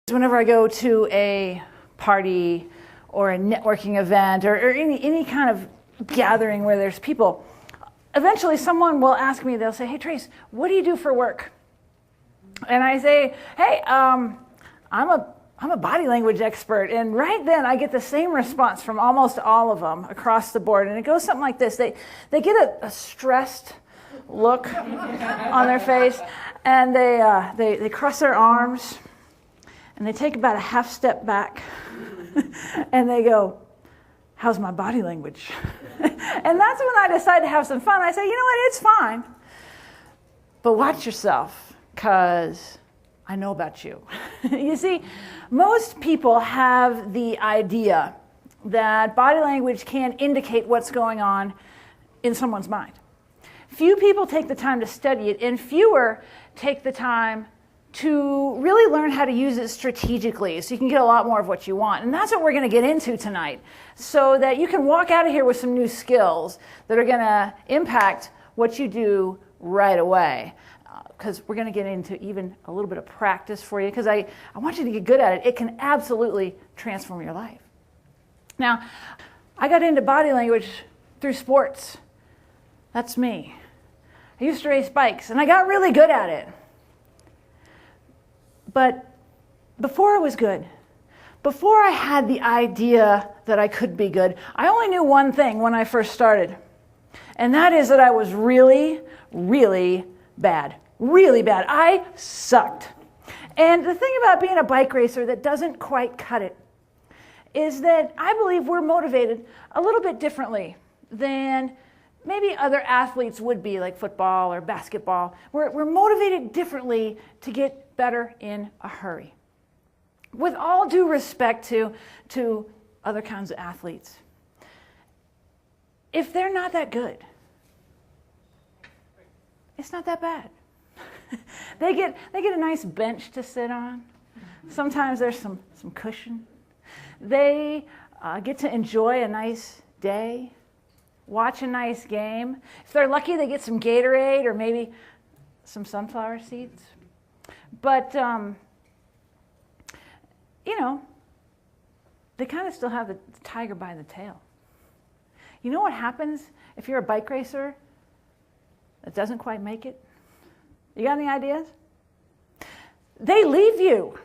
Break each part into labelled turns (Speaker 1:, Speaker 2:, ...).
Speaker 1: Whenever I go to a party or a networking event or any kind of gathering where there's people, eventually someone will ask me, they'll say, "Hey Trace, what do you do for work?" And I say, "Hey, I'm a body language expert." And right then I get the same response from almost all of them across the board. And it goes something like this. They get a stressed look on their face, and they cross their arms, and they take about a half step back, and they go, "How's my body language?" And that's when I decide to have some fun. I say, "You know what, it's fine, but watch yourself, because I know about you." You see, most people have the idea that body language can indicate what's going on in someone's mind. Few people take the time to study it, and fewer take the time to really learn how to use it strategically so you can get a lot more of what you want. And that's what we're going to get into tonight, so that you can walk out of here with some new skills that are going to impact what you do right away. Because we're going to get into even a little bit of practice for you, because I want you to get good at it. It can absolutely transform your life. Now, I got into body language through sports. That's me. I used to race bikes, and I got really good at it. But before I was good, before I had the idea that I could be good, I only knew one thing when I first started. And that is that I was really, really bad. Really bad. I sucked. And the thing about being a bike racer that doesn't quite cut it is that I believe we're motivated a little bit differently than maybe other athletes would be, like football or basketball. We're motivated differently to get better in a hurry. With all due respect to other kinds of athletes, if they're not that good, it's not that bad. They get a nice bench to sit on. Sometimes there's some cushion. They get to enjoy a nice day, watch a nice game. If they're lucky, they get some Gatorade or maybe some sunflower seeds. But, they kind of still have the tiger by the tail. You know what happens if you're a bike racer that doesn't quite make it? You got any ideas? They leave you.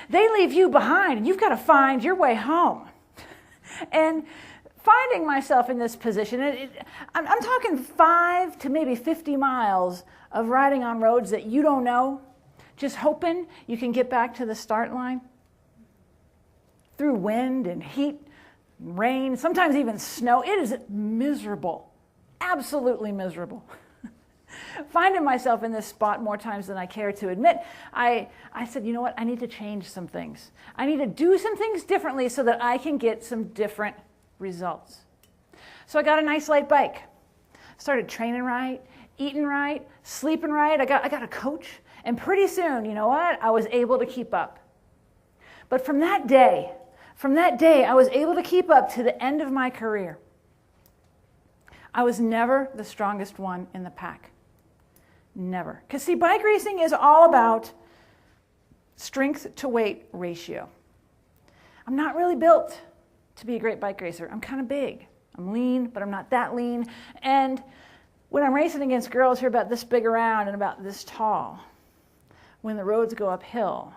Speaker 1: They leave you behind, and you've got to find your way home. And finding myself in this position, I'm talking 5 to maybe 50 miles of riding on roads that you don't know, just hoping you can get back to the start line. Through wind and heat, rain, sometimes even snow. It is miserable, absolutely miserable. Finding myself in this spot more times than I care to admit, I said, you know what, I need to change some things. I need to do some things differently so that I can get some different results. So I got a nice light bike. Started training right, eating right, sleeping right. I got a coach, and pretty soon, you know what, I was able to keep up. But from that day, I was able to keep up to the end of my career. I was never the strongest one in the pack. Never. Because see, bike racing is all about strength to weight ratio. I'm not really built to be a great bike racer. I'm kind of big. I'm lean, but I'm not that lean. And when I'm racing against girls who are about this big around and about this tall, when the roads go uphill,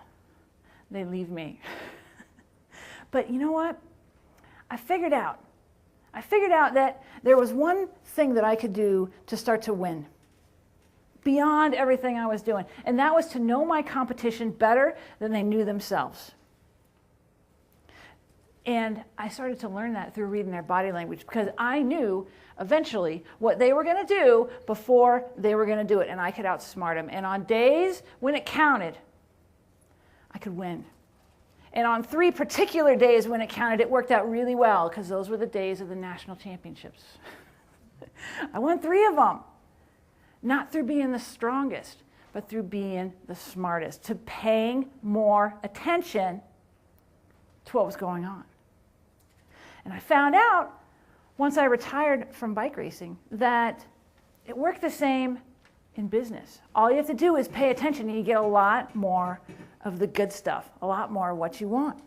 Speaker 1: they leave me. But you know what? I figured out that there was one thing that I could do to start to win beyond everything I was doing, and that was to know my competition better than they knew themselves. And I started to learn that through reading their body language, because I knew eventually what they were going to do before they were going to do it, and I could outsmart them. And on days when it counted, I could win. And on 3 particular days when it counted, it worked out really well, because those were the days of the national championships. I won 3 of them. Not through being the strongest, but through being the smartest, to paying more attention to what was going on. And I found out, once I retired from bike racing, that it worked the same in business. All you have to do is pay attention and you get a lot more of the good stuff, a lot more of what you want.